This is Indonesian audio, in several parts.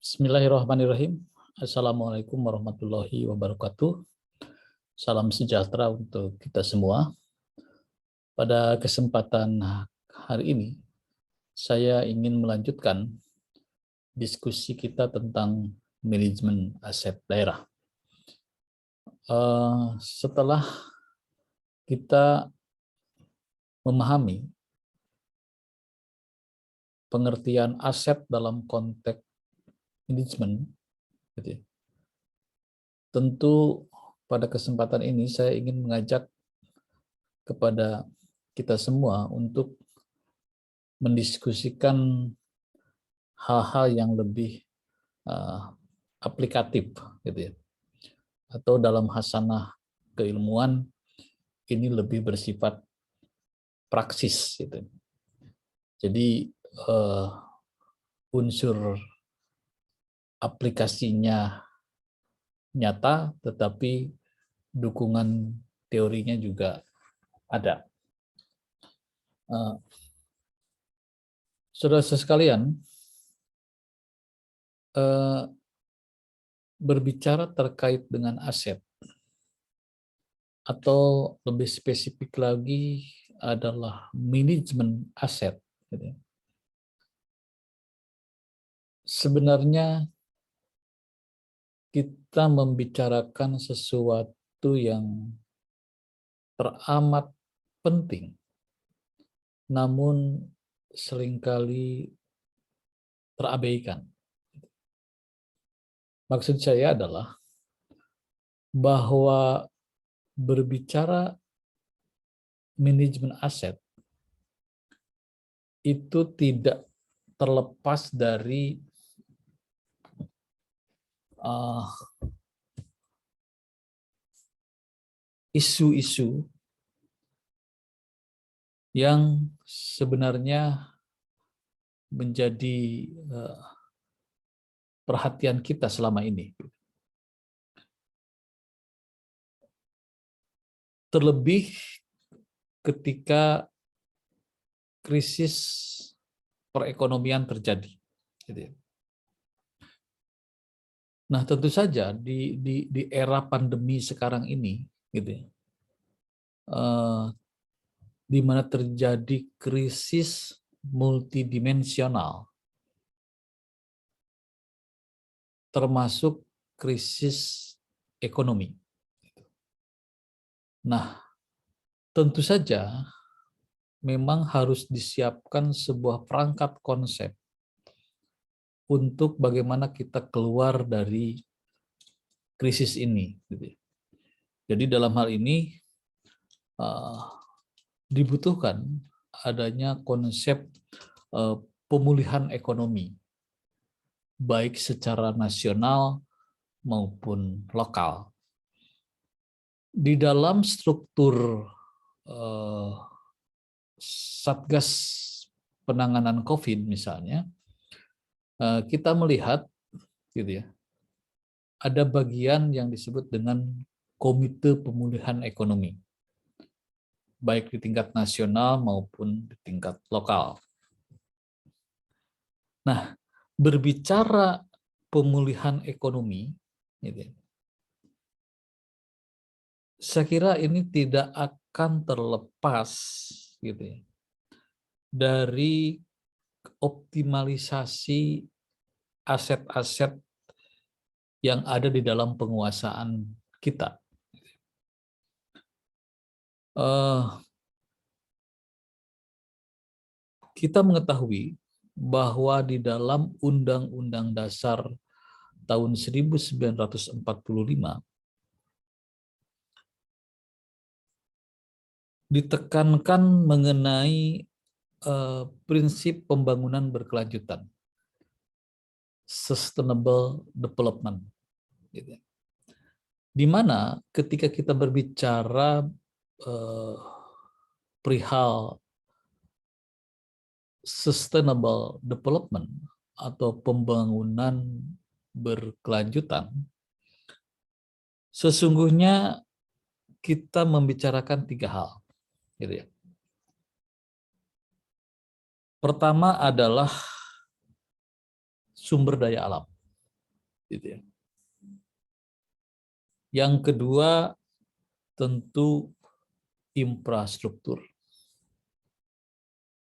Bismillahirrahmanirrahim. Assalamualaikum warahmatullahi wabarakatuh. Salam sejahtera untuk kita semua. Pada kesempatan hari ini, saya ingin melanjutkan diskusi kita tentang manajemen aset daerah. Setelah kita memahami pengertian aset dalam konteks manajemen, tentu pada kesempatan ini saya ingin mengajak kepada kita semua untuk mendiskusikan hal-hal yang lebih aplikatif, gitu ya. Atau dalam hasanah keilmuan ini lebih bersifat praksis, gitu. Jadi unsur aplikasinya nyata, tetapi dukungan teorinya juga ada. Saudara-saudara sekalian, berbicara terkait dengan aset, atau lebih spesifik lagi adalah manajemen aset. Sebenarnya kita membicarakan sesuatu yang teramat penting, namun seringkali terabaikan. Maksud saya adalah bahwa berbicara manajemen aset itu tidak terlepas dari isu-isu yang sebenarnya menjadi perhatian kita selama ini. Terlebih ketika krisis perekonomian terjadi. Nah, tentu saja di era pandemi sekarang ini, di mana terjadi krisis multidimensional, termasuk krisis ekonomi. Nah, tentu saja memang harus disiapkan sebuah perangkat konsep untuk bagaimana kita keluar dari krisis ini. Jadi dalam hal ini dibutuhkan adanya konsep pemulihan ekonomi, baik secara nasional maupun lokal. Di dalam struktur Satgas penanganan COVID misalnya, kita melihat, ada bagian yang disebut dengan Komite Pemulihan Ekonomi, baik di tingkat nasional maupun di tingkat lokal. Nah, berbicara pemulihan ekonomi, saya kira ini tidak akan terlepas dari optimalisasi aset-aset yang ada di dalam penguasaan kita. Kita mengetahui bahwa di dalam Undang-Undang Dasar tahun 1945 ditekankan mengenai prinsip pembangunan berkelanjutan, sustainable development, di mana ketika kita berbicara perihal sustainable development atau pembangunan berkelanjutan, sesungguhnya kita membicarakan tiga hal. Pertama adalah sumber daya alam. gitu ya. Yang kedua tentu infrastruktur.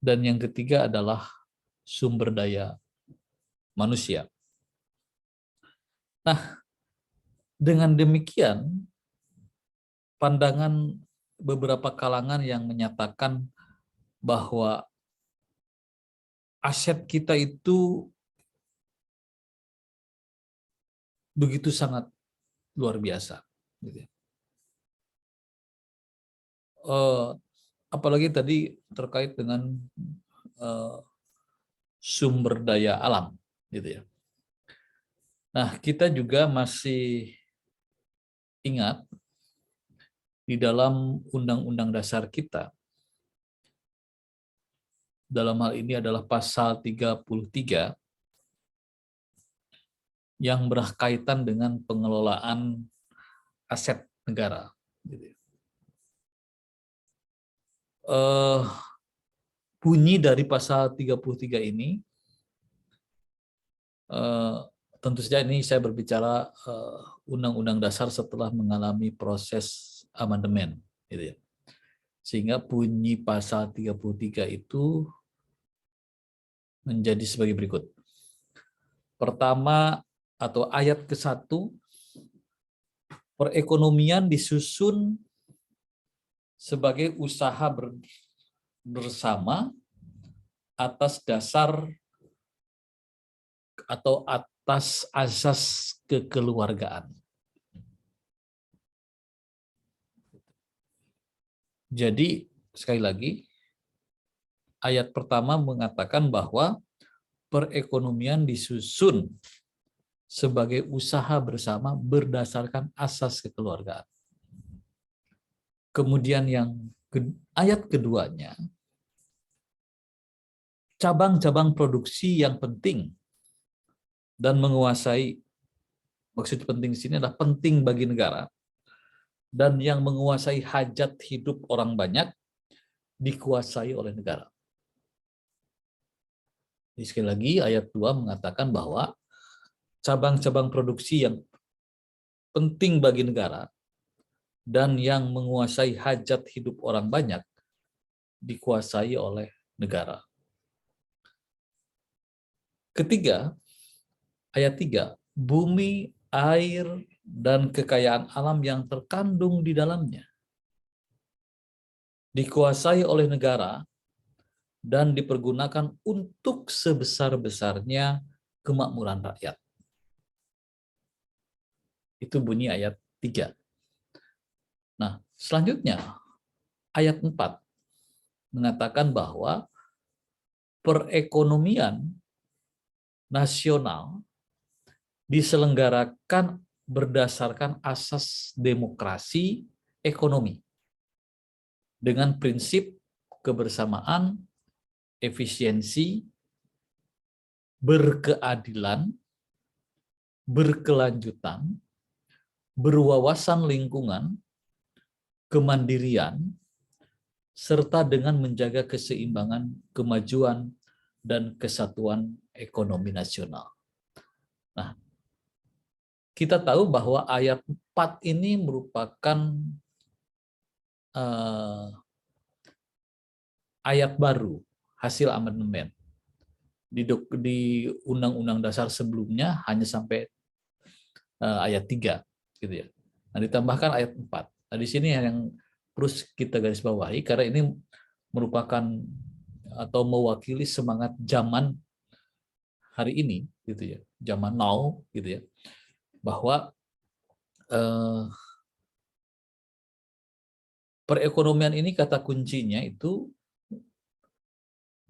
Dan yang ketiga adalah sumber daya manusia. Nah, dengan demikian, pandangan beberapa kalangan yang menyatakan bahwa aset kita itu begitu sangat luar biasa. Gitu ya. Apalagi tadi terkait dengan sumber daya alam, gitu ya. Nah, kita juga masih ingat di dalam Undang-Undang Dasar kita, dalam hal ini adalah pasal 33 yang berkaitan dengan pengelolaan aset negara. Gitu ya. Bunyi dari pasal 33 ini, tentu saja ini saya berbicara Undang-Undang Dasar setelah mengalami proses amandemen, gitu ya. Sehingga bunyi pasal 33 itu menjadi sebagai berikut. Pertama, atau ayat ke-1, perekonomian disusun sebagai usaha bersama atas dasar atau atas asas kekeluargaan. Jadi, sekali lagi, ayat pertama mengatakan bahwa perekonomian disusun sebagai usaha bersama berdasarkan asas kekeluargaan. Kemudian ayat keduanya, cabang-cabang produksi yang penting dan menguasai, maksud penting di sini adalah penting bagi negara, dan yang menguasai hajat hidup orang banyak dikuasai oleh negara. Jadi sekali lagi ayat 2 mengatakan bahwa cabang-cabang produksi yang penting bagi negara dan yang menguasai hajat hidup orang banyak dikuasai oleh negara. Ketiga, ayat 3, bumi, air, dan kekayaan alam yang terkandung di dalamnya dikuasai oleh negara dan dipergunakan untuk sebesar-besarnya kemakmuran rakyat. Itu bunyi ayat 3. Nah, selanjutnya ayat 4 mengatakan bahwa perekonomian nasional diselenggarakan berdasarkan asas demokrasi ekonomi dengan prinsip kebersamaan, efisiensi, berkeadilan, berkelanjutan, berwawasan lingkungan, kemandirian, serta dengan menjaga keseimbangan, kemajuan, dan kesatuan ekonomi nasional. Nah, kita tahu bahwa ayat 4 ini merupakan ayat baru hasil amandemen. Di Undang-Undang Dasar sebelumnya hanya sampai ayat 3 gitu ya. Nah, ditambahkan ayat 4. Nah, di sini yang terus kita garis bawahi karena ini merupakan atau mewakili semangat zaman hari ini gitu ya. Zaman now gitu ya. Bahwa perekonomian ini kata kuncinya itu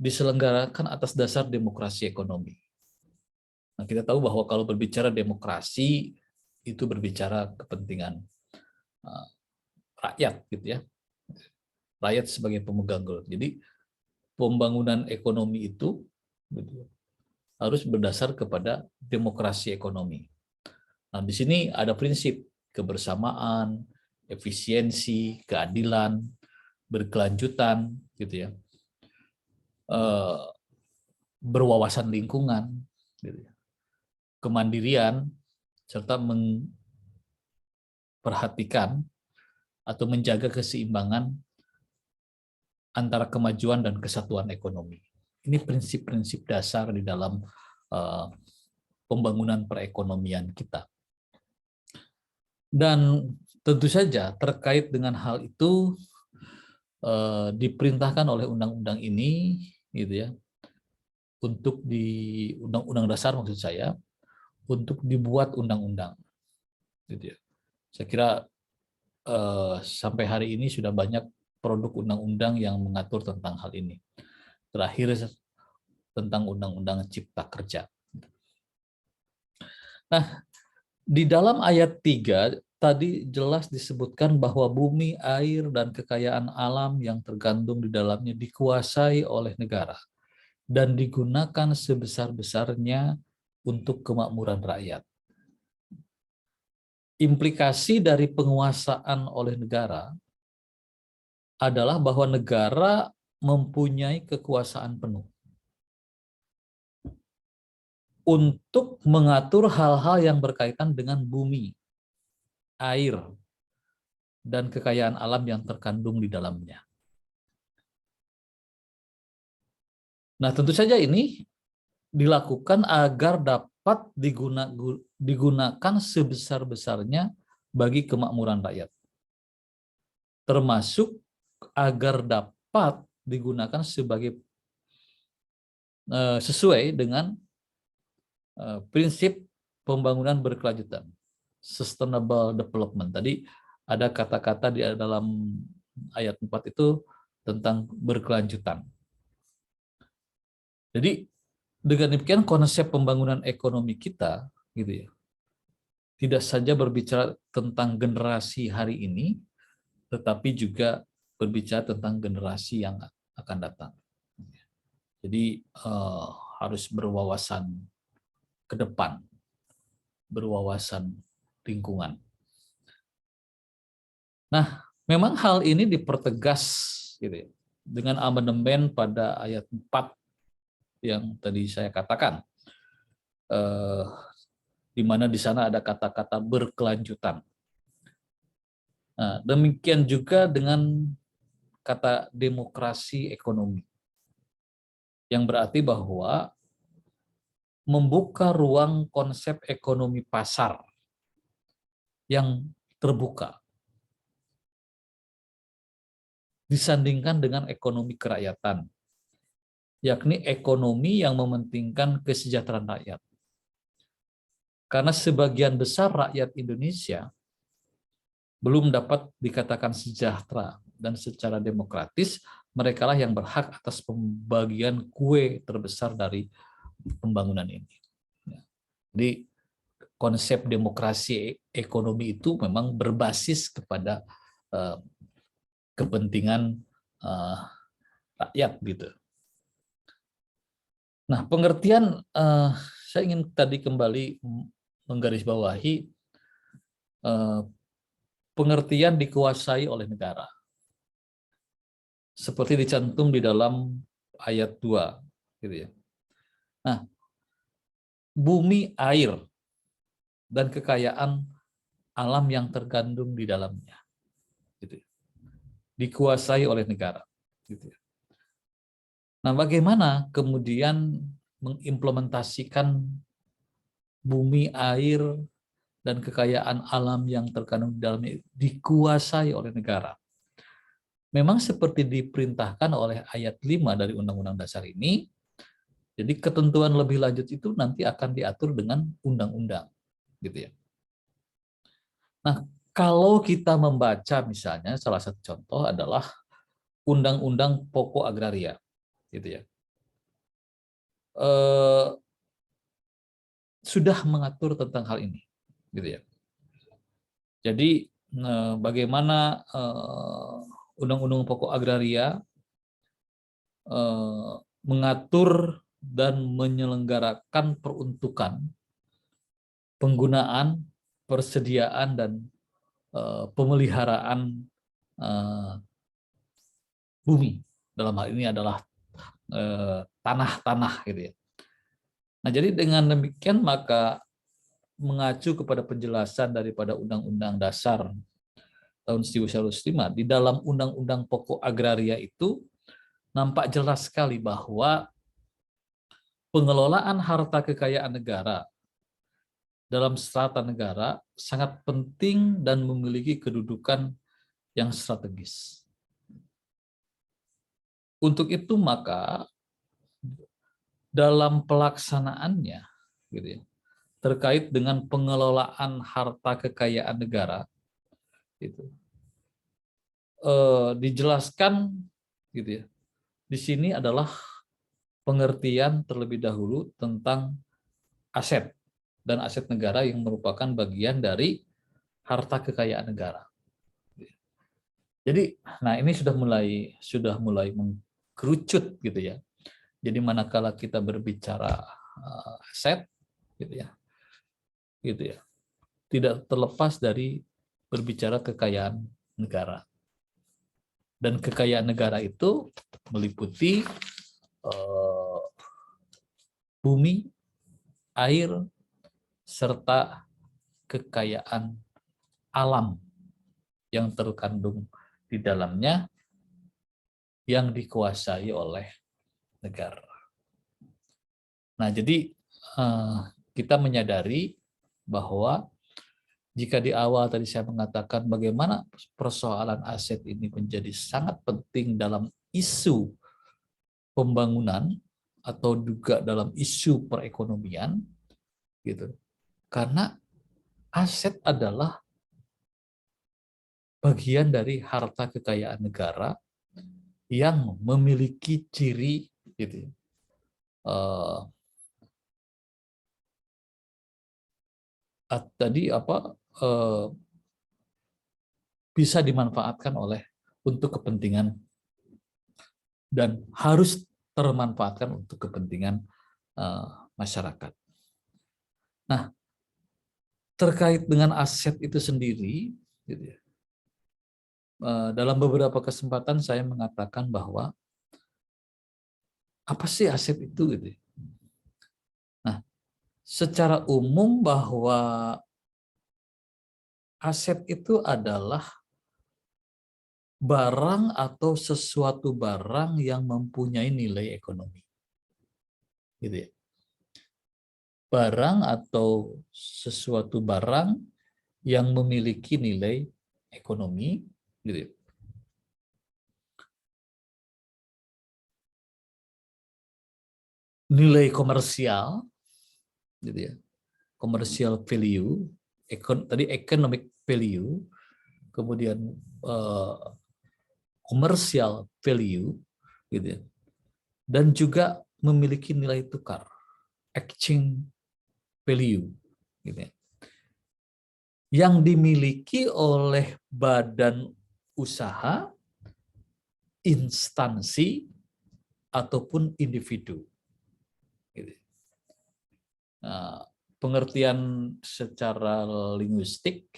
diselenggarakan atas dasar demokrasi ekonomi. Nah, kita tahu bahwa kalau berbicara demokrasi itu berbicara kepentingan rakyat gitu ya. Rakyat sebagai pemegang goal. Jadi pembangunan ekonomi itu gitu, harus berdasar kepada demokrasi ekonomi. Nah, di sini ada prinsip kebersamaan, efisiensi, keadilan, berkelanjutan gitu ya. Berwawasan lingkungan gitu ya. Kemandirian serta memperhatikan atau menjaga keseimbangan antara kemajuan dan kesatuan ekonomi. Ini prinsip-prinsip dasar di dalam pembangunan perekonomian kita. Dan tentu saja terkait dengan hal itu diperintahkan oleh undang-undang ini, gitu ya, untuk di undang-undang dasar maksud saya, untuk dibuat undang-undang, gitu ya. Saya kira sampai hari ini sudah banyak produk undang-undang yang mengatur tentang hal ini. Terakhir tentang undang-undang Cipta Kerja. Nah, di dalam ayat 3 tadi jelas disebutkan bahwa bumi, air, dan kekayaan alam yang tergandung di dalamnya dikuasai oleh negara dan digunakan sebesar-besarnya untuk kemakmuran rakyat. Implikasi dari penguasaan oleh negara adalah bahwa negara mempunyai kekuasaan penuh untuk mengatur hal-hal yang berkaitan dengan bumi, air, dan kekayaan alam yang terkandung di dalamnya. Nah, tentu saja ini dilakukan agar dapat digunakan sebesar-besarnya bagi kemakmuran rakyat. Termasuk agar dapat digunakan sebagai sesuai dengan prinsip pembangunan berkelanjutan, sustainable development. Tadi ada kata-kata di dalam ayat 4 itu tentang berkelanjutan. Jadi dengan demikian konsep pembangunan ekonomi kita, gitu ya, tidak saja berbicara tentang generasi hari ini, tetapi juga berbicara tentang generasi yang akan datang. Jadi harus berwawasan ke depan, berwawasan lingkungan. Nah, memang hal ini dipertegas, gitu ya, dengan amandemen pada ayat 4 yang tadi saya katakan, di mana di sana ada kata-kata berkelanjutan. Nah, demikian juga dengan kata demokrasi ekonomi, yang berarti bahwa membuka ruang konsep ekonomi pasar yang terbuka disandingkan dengan ekonomi kerakyatan, yakni ekonomi yang mementingkan kesejahteraan rakyat. Karena sebagian besar rakyat Indonesia belum dapat dikatakan sejahtera dan secara demokratis, merekalah yang berhak atas pembagian kue terbesar dari pembangunan ini. Jadi konsep demokrasi ekonomi itu memang berbasis kepada kepentingan rakyat, gitu. Nah, pengertian saya ingin tadi kembali menggarisbawahi pengertian dikuasai oleh negara. Seperti dicantum di dalam ayat 2, gitu ya. Nah, bumi, air, dan kekayaan alam yang tergandung di dalamnya, gitu ya, dikuasai oleh negara, gitu ya. Nah, bagaimana kemudian mengimplementasikan bumi, air, dan kekayaan alam yang terkandung di dalamnya dikuasai oleh negara? Memang seperti diperintahkan oleh ayat 5 dari Undang-Undang Dasar ini, jadi ketentuan lebih lanjut itu nanti akan diatur dengan undang-undang, gitu ya. Nah, kalau kita membaca misalnya salah satu contoh adalah Undang-Undang Pokok Agraria, gitu ya. Sudah mengatur tentang hal ini, gitu ya. Jadi bagaimana Undang-Undang Pokok Agraria mengatur dan menyelenggarakan peruntukan, penggunaan, persediaan, dan pemeliharaan bumi. Dalam hal ini adalah tanah-tanah, gitu ya. Nah, jadi dengan demikian maka mengacu kepada penjelasan daripada Undang-Undang Dasar tahun 1945, di dalam Undang-Undang Pokok Agraria itu nampak jelas sekali bahwa pengelolaan harta kekayaan negara dalam strata negara sangat penting dan memiliki kedudukan yang strategis. Untuk itu maka dalam pelaksanaannya gitu ya, terkait dengan pengelolaan harta kekayaan negara itu dijelaskan gitu ya. Di sini adalah pengertian terlebih dahulu tentang aset dan aset negara yang merupakan bagian dari harta kekayaan negara. Jadi, nah ini sudah mulai mengkerucut gitu ya. Jadi manakala kita berbicara aset, gitu ya, tidak terlepas dari berbicara kekayaan negara. Dan kekayaan negara itu meliputi bumi, air, serta kekayaan alam yang terkandung di dalamnya yang dikuasai oleh negara. Nah, jadi kita menyadari bahwa jika di awal tadi saya mengatakan bagaimana persoalan aset ini menjadi sangat penting dalam isu pembangunan atau juga dalam isu perekonomian, gitu. Karena aset adalah bagian dari harta kekayaan negara yang memiliki ciri, gitu, bisa dimanfaatkan untuk kepentingan dan harus termanfaatkan untuk kepentingan masyarakat. Nah, terkait dengan aset itu sendiri, gitu ya, dalam beberapa kesempatan saya mengatakan bahwa apa sih aset itu, gitu. Nah, secara umum bahwa aset itu adalah barang atau sesuatu barang yang mempunyai nilai ekonomi. Gitu ya. Barang atau sesuatu barang yang memiliki nilai ekonomi, gitu ya. Nilai komersial, gitu ya. Commercial value, tadi economic value, kemudian commercial value, gitu ya. Dan juga memiliki nilai tukar, exchange value, gitu ya, yang dimiliki oleh badan usaha, instansi, ataupun individu. Gitu. Nah, pengertian secara linguistik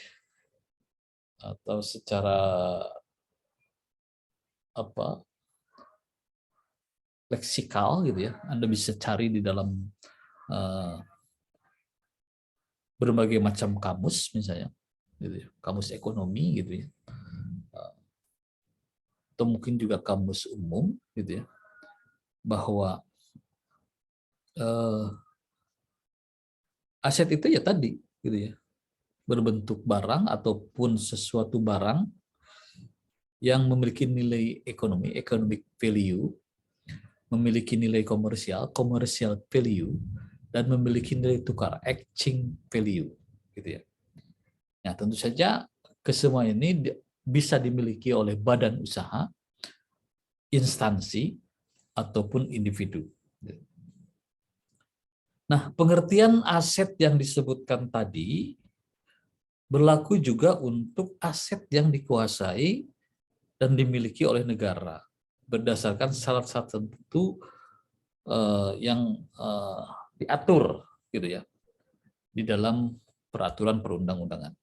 atau secara leksikal, gitu ya, Anda bisa cari di dalam berbagai macam kamus, misalnya, gitu ya, kamus ekonomi, gitu ya, atau mungkin juga kamus umum, gitu ya, bahwa aset itu ya tadi, gitu ya, berbentuk barang ataupun sesuatu barang yang memiliki nilai ekonomi, economic value, memiliki nilai komersial, commercial value, dan memiliki nilai tukar, exchange value, gitu ya. Nah, tentu saja kesemua ini bisa dimiliki oleh badan usaha, instansi, ataupun individu. Nah, pengertian aset yang disebutkan tadi berlaku juga untuk aset yang dikuasai dan dimiliki oleh negara berdasarkan syarat-syarat tertentu yang diatur, gitu ya, di dalam peraturan perundang-undangan.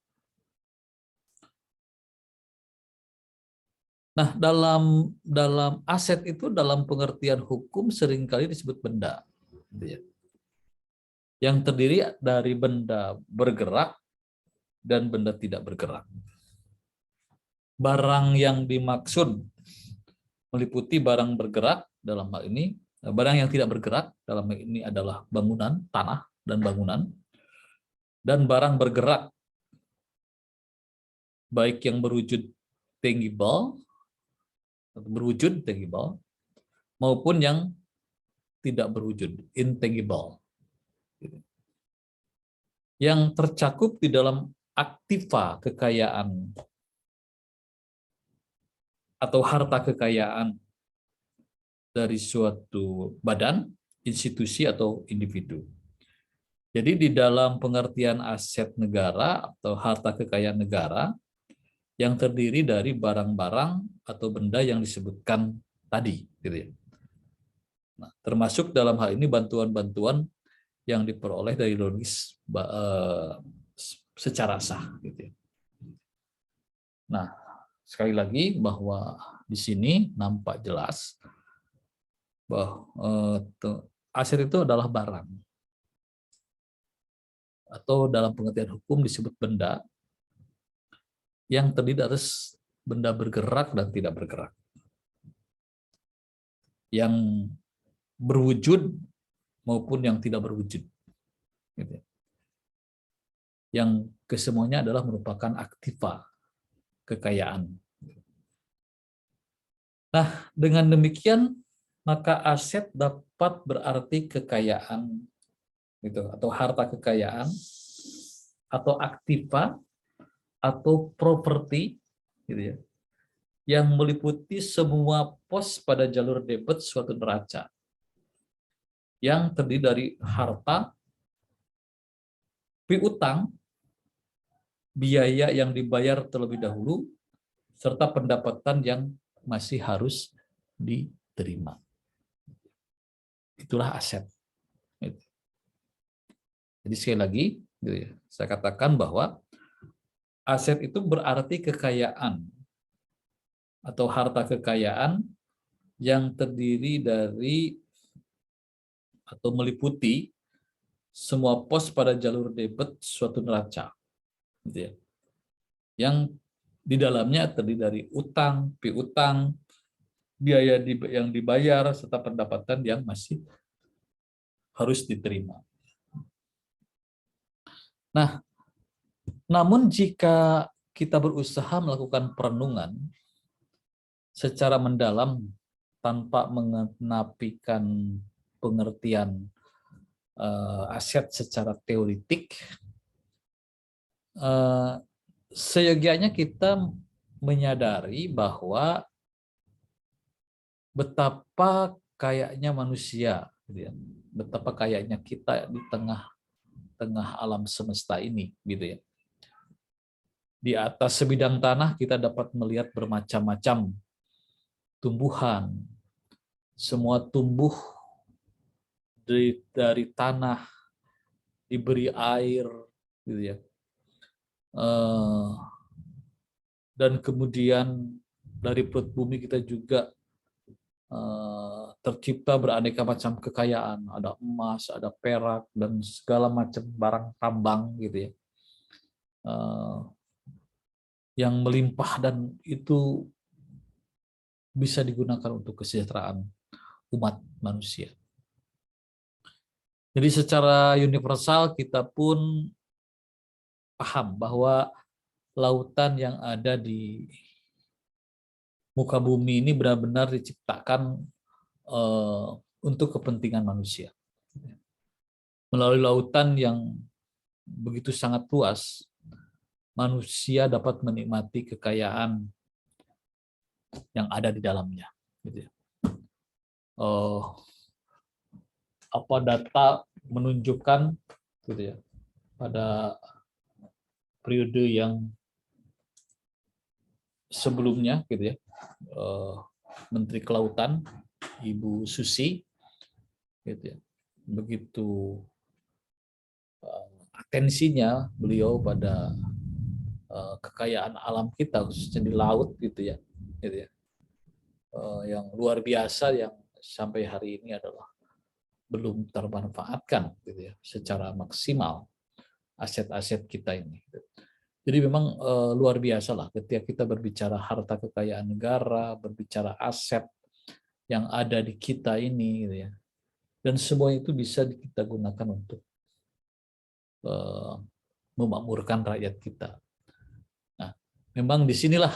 Nah, dalam aset itu dalam pengertian hukum seringkali disebut benda, gitu ya. yang terdiri dari benda bergerak dan benda tidak bergerak. Barang yang dimaksud meliputi barang bergerak dalam hal ini, barang yang tidak bergerak dalam hal ini adalah bangunan, tanah dan bangunan, dan barang bergerak baik yang berwujud tangible, maupun yang tidak berwujud, intangible, yang tercakup di dalam aktiva kekayaan atau harta kekayaan dari suatu badan, institusi, atau individu. Jadi di dalam pengertian aset negara atau harta kekayaan negara yang terdiri dari barang-barang atau benda yang disebutkan tadi, gitu ya. Nah, termasuk dalam hal ini bantuan-bantuan yang diperoleh dari logis secara sah, gitu ya. Nah, sekali lagi bahwa di sini nampak jelas bahwa aset itu adalah barang, atau dalam pengertian hukum disebut benda yang terdiri atas benda bergerak dan tidak bergerak, yang berwujud maupun yang tidak berwujud, gitu. Yang kesemuanya adalah merupakan aktiva kekayaan. Nah, dengan demikian maka aset dapat berarti kekayaan, gitu, atau harta kekayaan, atau aktiva, atau properti, gitu ya, yang meliputi semua pos pada jalur debit suatu neraca, yang terdiri dari harta, piutang, biaya yang dibayar terlebih dahulu, serta pendapatan yang masih harus diterima. Itulah aset. Jadi sekali lagi, saya katakan bahwa aset itu berarti kekayaan atau harta kekayaan yang terdiri dari atau meliputi semua pos pada jalur debit suatu neraca, gitu ya, yang di dalamnya terdiri dari utang, piutang, biaya yang dibayar, serta pendapatan yang masih harus diterima. Nah, namun jika kita berusaha melakukan perenungan secara mendalam tanpa mengenapikan pengertian aset secara teoritik, seyogianya kita menyadari bahwa betapa kayanya manusia, gitu ya, betapa kayanya kita di tengah alam semesta ini, gitu ya. Di atas sebidang tanah kita dapat melihat bermacam-macam tumbuhan, semua tumbuh dari tanah, diberi air, gitu ya. Dan kemudian dari perut bumi kita juga tercipta beraneka macam kekayaan, ada emas, ada perak, dan segala macam barang tambang, gitu ya, yang melimpah, dan itu bisa digunakan untuk kesejahteraan umat manusia. Jadi secara universal kita pun paham bahwa lautan yang ada di muka bumi ini benar-benar diciptakan untuk kepentingan manusia. Melalui lautan yang begitu sangat luas, manusia dapat menikmati kekayaan yang ada di dalamnya. Gitu ya. Data menunjukkan, gitu ya, pada periode yang sebelumnya, gitu ya, Menteri Kelautan Ibu Susi, gitu ya, begitu atensinya beliau pada kekayaan alam kita, khususnya di laut, gitu ya, yang luar biasa, yang sampai hari ini adalah belum termanfaatkan gitu ya secara maksimal aset-aset kita ini. Jadi memang luar biasa lah ketika kita berbicara harta kekayaan negara, berbicara aset yang ada di kita ini, gitu ya. Dan semua itu bisa kita gunakan untuk memakmurkan rakyat kita. Nah, memang disinilah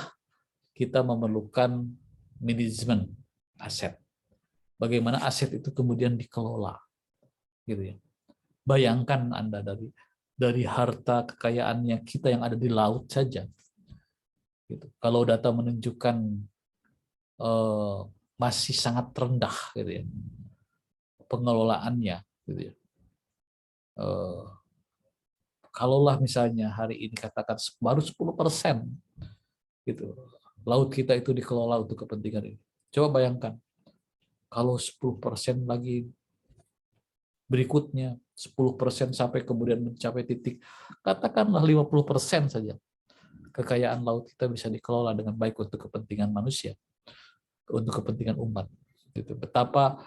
kita memerlukan manajemen aset. Bagaimana aset itu kemudian dikelola, gitu ya. Bayangkan Anda dari harta kekayaannya kita yang ada di laut saja. Gitu. Kalau data menunjukkan masih sangat rendah, gitu ya, pengelolaannya, gitu ya. Kalaulah misalnya hari ini katakan baru 10%, gitu, laut kita itu dikelola untuk kepentingan ini. Coba bayangkan kalau 10% lagi berikutnya, 10% sampai kemudian mencapai titik, katakanlah 50% saja. Kekayaan laut kita bisa dikelola dengan baik untuk kepentingan manusia, untuk kepentingan umat. Gitu. Betapa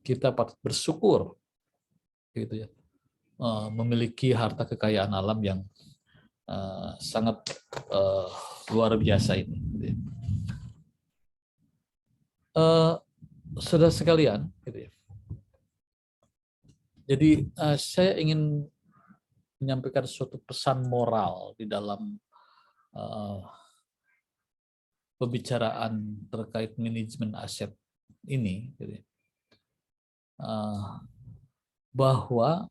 kita patut bersyukur, gitu ya, memiliki harta kekayaan alam yang sangat luar biasa ini. Gitu ya. Saudara sekalian, gitu ya. Jadi saya ingin menyampaikan suatu pesan moral di dalam pembicaraan terkait manajemen aset ini, gitu ya. Bahwa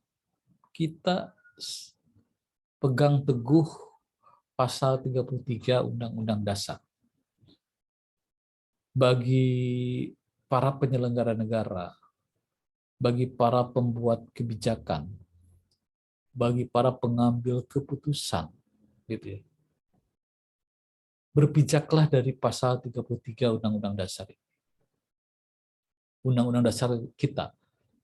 kita pegang teguh pasal 33 Undang-Undang Dasar. Bagi para penyelenggara negara, bagi para pembuat kebijakan, bagi para pengambil keputusan, gitu ya. Berpijaklah dari pasal 33 Undang-Undang Dasar. Undang-Undang Dasar kita.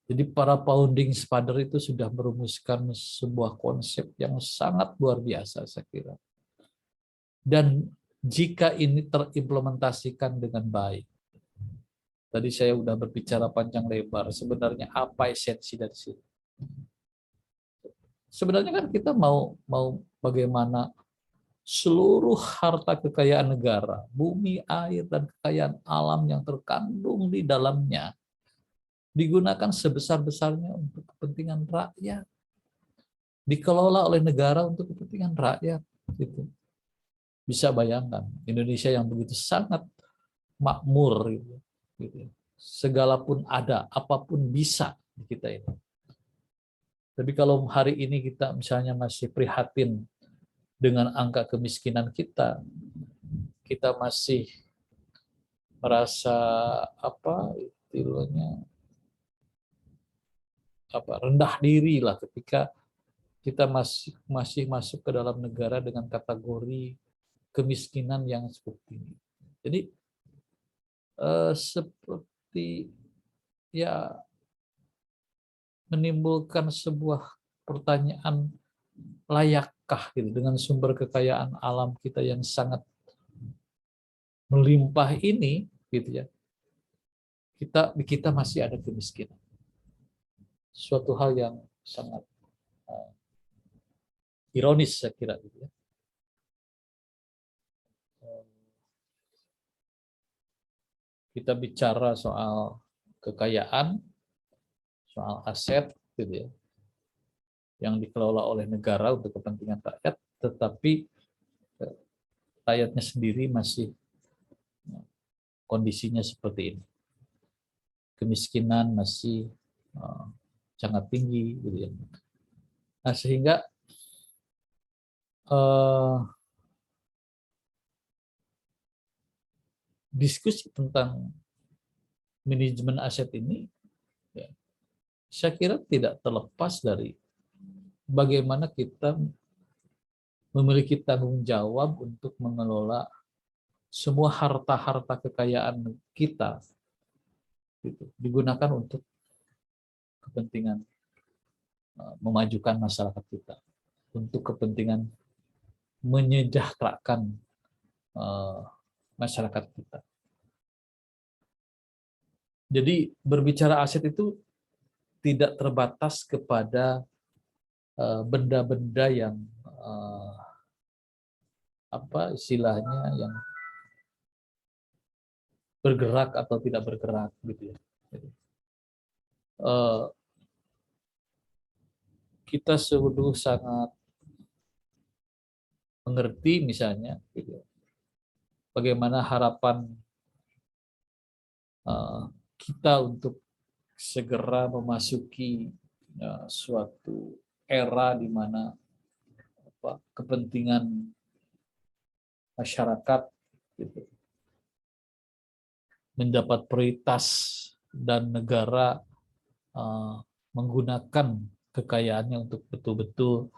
Jadi para founding father itu sudah merumuskan sebuah konsep yang sangat luar biasa, saya kira. Dan jika ini terimplementasikan dengan baik, tadi saya sudah berbicara panjang lebar, sebenarnya apa esensi dari situ? Sebenarnya kan kita mau bagaimana seluruh harta kekayaan negara, bumi, air, dan kekayaan alam yang terkandung di dalamnya digunakan sebesar-besarnya untuk kepentingan rakyat, dikelola oleh negara untuk kepentingan rakyat. Gitu. Bisa bayangkan Indonesia yang begitu sangat makmur, gitu. Segala pun ada, apapun bisa di kita ini. Tapi kalau hari ini kita misalnya masih prihatin dengan angka kemiskinan kita masih merasa rendah diri lah ketika kita masih masuk ke dalam negara dengan kategori kemiskinan yang seperti ini. Jadi seperti ya menimbulkan sebuah pertanyaan, layakkah gitu dengan sumber kekayaan alam kita yang sangat melimpah ini, gitu ya, kita masih ada kemiskinan. Suatu hal yang sangat ironis, saya kira, gitu ya. Kita bicara soal kekayaan, soal aset, gitu ya, yang dikelola oleh negara untuk kepentingan rakyat, tetapi rakyatnya sendiri masih kondisinya seperti ini. Kemiskinan masih sangat tinggi, gitu ya. Nah, sehingga diskusi tentang manajemen aset ini, ya, saya kira tidak terlepas dari bagaimana kita memiliki tanggung jawab untuk mengelola semua harta-harta kekayaan kita, gitu, digunakan untuk kepentingan memajukan masyarakat kita, untuk kepentingan menyejahterakan masyarakat kita. Jadi berbicara aset itu tidak terbatas kepada benda-benda yang apa istilahnya yang bergerak atau tidak bergerak gitu ya. Jadi, kita sungguh sangat mengerti misalnya gitu, bagaimana harapan kita untuk segera memasuki suatu era di mana kepentingan masyarakat gitu, mendapat prioritas dan negara menggunakan kekayaannya untuk betul-betul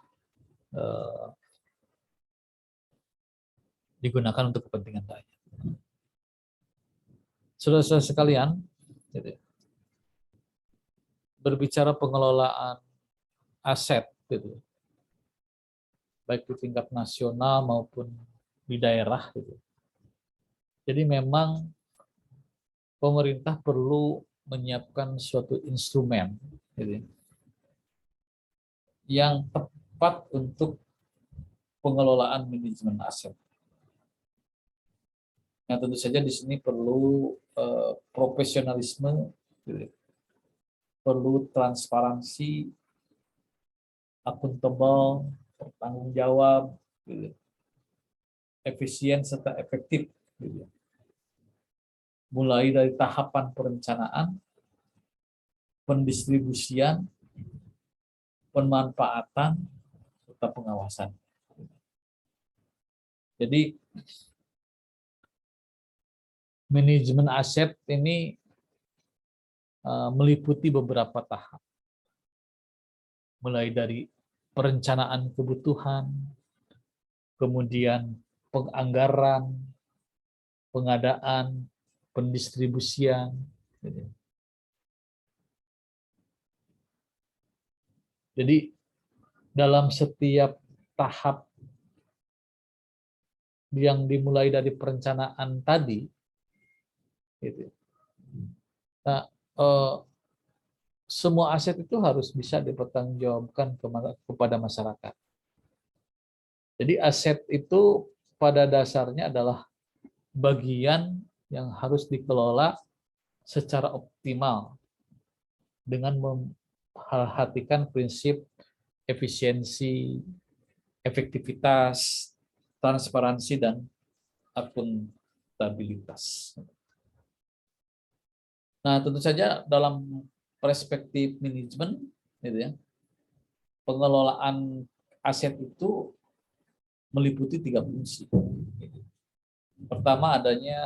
digunakan untuk kepentingan rakyat. Saudara-saudara sekalian, gitu, berbicara pengelolaan aset, gitu, baik di tingkat nasional maupun di daerah. Gitu. Jadi memang pemerintah perlu menyiapkan suatu instrumen gitu, yang tepat untuk pengelolaan manajemen aset. Nah, tentu saja di sini perlu profesionalisme, gitu, perlu transparansi, akuntabel, bertanggung jawab, gitu, efisien serta efektif. Gitu. Mulai dari tahapan perencanaan, pendistribusian, pemanfaatan, serta pengawasan. Jadi manajemen aset ini meliputi beberapa tahap. Mulai dari perencanaan kebutuhan, kemudian penganggaran, pengadaan, pendistribusian. Jadi dalam setiap tahap yang dimulai dari perencanaan tadi, gitu. Nah, semua aset itu harus bisa dipertanggungjawabkan kepada masyarakat. Jadi aset itu pada dasarnya adalah bagian yang harus dikelola secara optimal dengan memperhatikan prinsip efisiensi, efektivitas, transparansi, dan akuntabilitas. Nah, tentu saja dalam perspektif manajemen, gitu ya, pengelolaan aset itu meliputi 3 fungsi. Pertama, adanya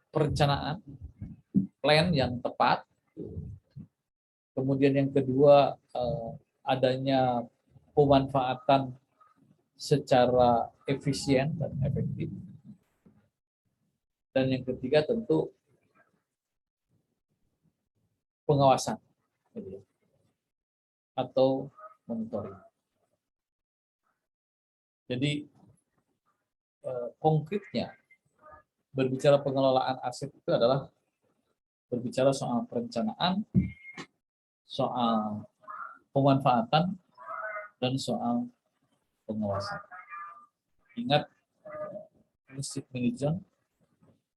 perencanaan, plan yang tepat. Kemudian yang kedua, adanya pemanfaatan secara efisien dan efektif. Dan yang ketiga tentu pengawasan atau monitoring. Jadi konkretnya berbicara pengelolaan aset itu adalah berbicara soal perencanaan, soal pemanfaatan, dan soal pengawasan. Ingat prinsip manajemen,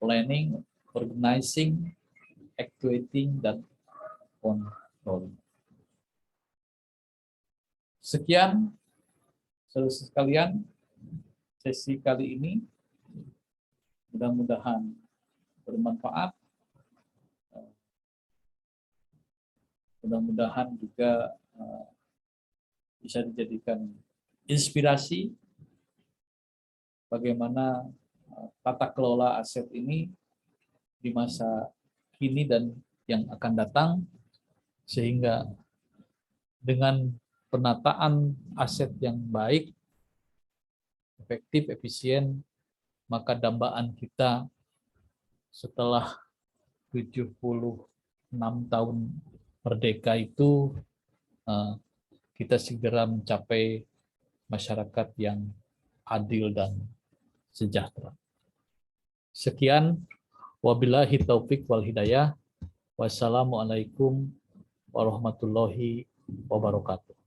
planning, organizing, actuating, dan controlling. Sekian saudara sekalian sesi kali ini, mudah-mudahan bermanfaat, mudah-mudahan juga bisa dijadikan inspirasi bagaimana tata kelola aset ini di masa kini dan yang akan datang, sehingga dengan penataan aset yang baik, efektif, efisien, maka dambaan kita setelah 76 tahun merdeka itu kita segera mencapai masyarakat yang adil dan sejahtera. Sekian, wabillahi taufik wal hidayah. Wassalamualaikum warahmatullahi wabarakatuh.